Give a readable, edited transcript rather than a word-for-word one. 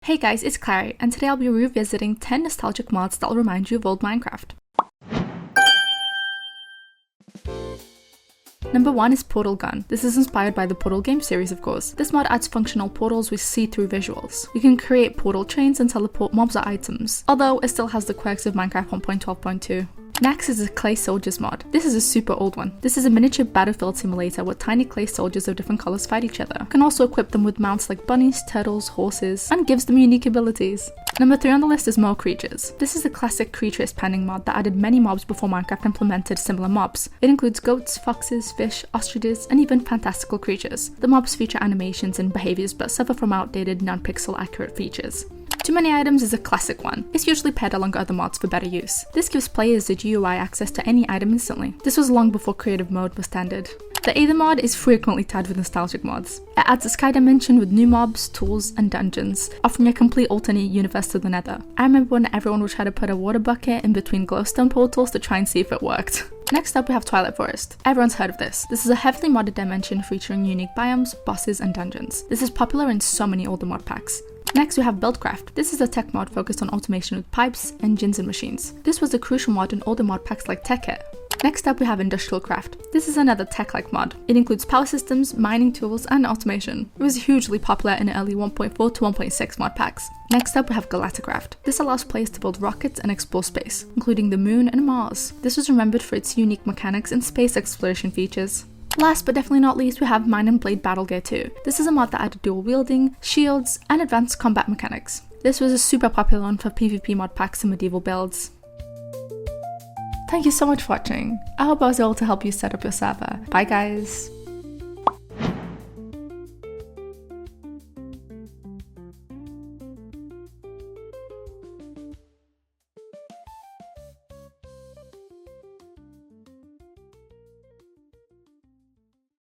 Hey guys, it's Clary, and today I'll be revisiting 10 nostalgic mods that'll remind you of old Minecraft. Number 1 is Portal Gun. This is inspired by the Portal game series, of course. This mod adds functional portals with see-through visuals. You can create portal chains and teleport mobs or items, although it still has the quirks of Minecraft 1.12.2. Next is the Clay Soldiers mod. This is a super old one. This is a miniature battlefield simulator where tiny clay soldiers of different colors fight each other. You can also equip them with mounts like bunnies, turtles, horses, and gives them unique abilities. Number 3 on the list is More Creatures. This is a classic creature expanding mod that added many mobs before Minecraft implemented similar mobs. It includes goats, foxes, fish, ostriches, and even fantastical creatures. The mobs feature animations and behaviors but suffer from outdated, non-pixel accurate features. Too Many Items is a classic one. It's usually paired along other mods for better use. This gives players the GUI access to any item instantly. This was long before creative mode was standard. The Aether mod is frequently tied with nostalgic mods. It adds a sky dimension with new mobs, tools, and dungeons, offering a complete alternate universe to the Nether. I remember when everyone would try to put a water bucket in between glowstone portals to try and see if it worked. Next up we have Twilight Forest. Everyone's heard of this. This is a heavily modded dimension featuring unique biomes, bosses, and dungeons. This is popular in so many older mod packs. Next we have Buildcraft. This is a tech mod focused on automation with pipes, engines, and machines. This was a crucial mod in older mod packs like TechKit. Next up we have Industrial Craft. This is another tech-like mod. It includes power systems, mining tools, and automation. It was hugely popular in early 1.4 to 1.6 mod packs. Next up we have Galacticraft. This allows players to build rockets and explore space, including the moon and Mars. This was remembered for its unique mechanics and space exploration features. Last but definitely not least, we have Mine and Blade Battle Gear 2. This is a mod that added dual wielding, shields, and advanced combat mechanics. This was a super popular one for PvP mod packs and medieval builds. Thank you so much for watching. I hope I was able to help you set up your server. Bye guys!